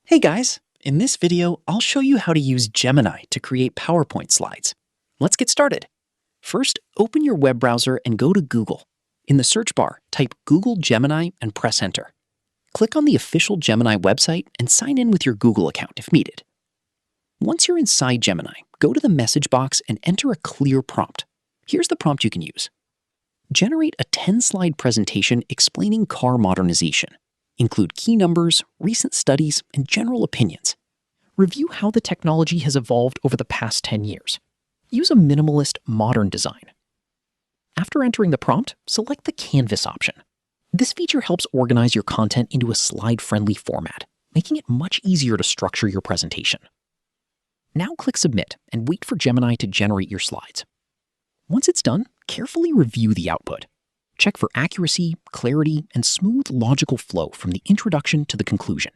Hey guys! In this video, I'll show you how to use Gemini to create PowerPoint slides. Let's get started. First, open your web browser and go to Google. In the search bar, type Google Gemini and press Enter. Click on the official Gemini website and sign in with your Google account if needed. Once you're inside Gemini, go to the message box and enter a clear prompt. Here's the prompt you can use. Generate a 10-slide presentation explaining car modernization. Include key numbers, recent studies, and general opinions. Review how the technology has evolved over the past 10 years. Use a minimalist, modern design. After entering the prompt, select the Canvas option. This feature helps organize your content into a slide-friendly format, making it much easier to structure your presentation. Now click Submit and wait for Gemini to generate your slides. Once it's done, carefully review the output. Check for accuracy, clarity, and smooth logical flow from the introduction to the conclusion.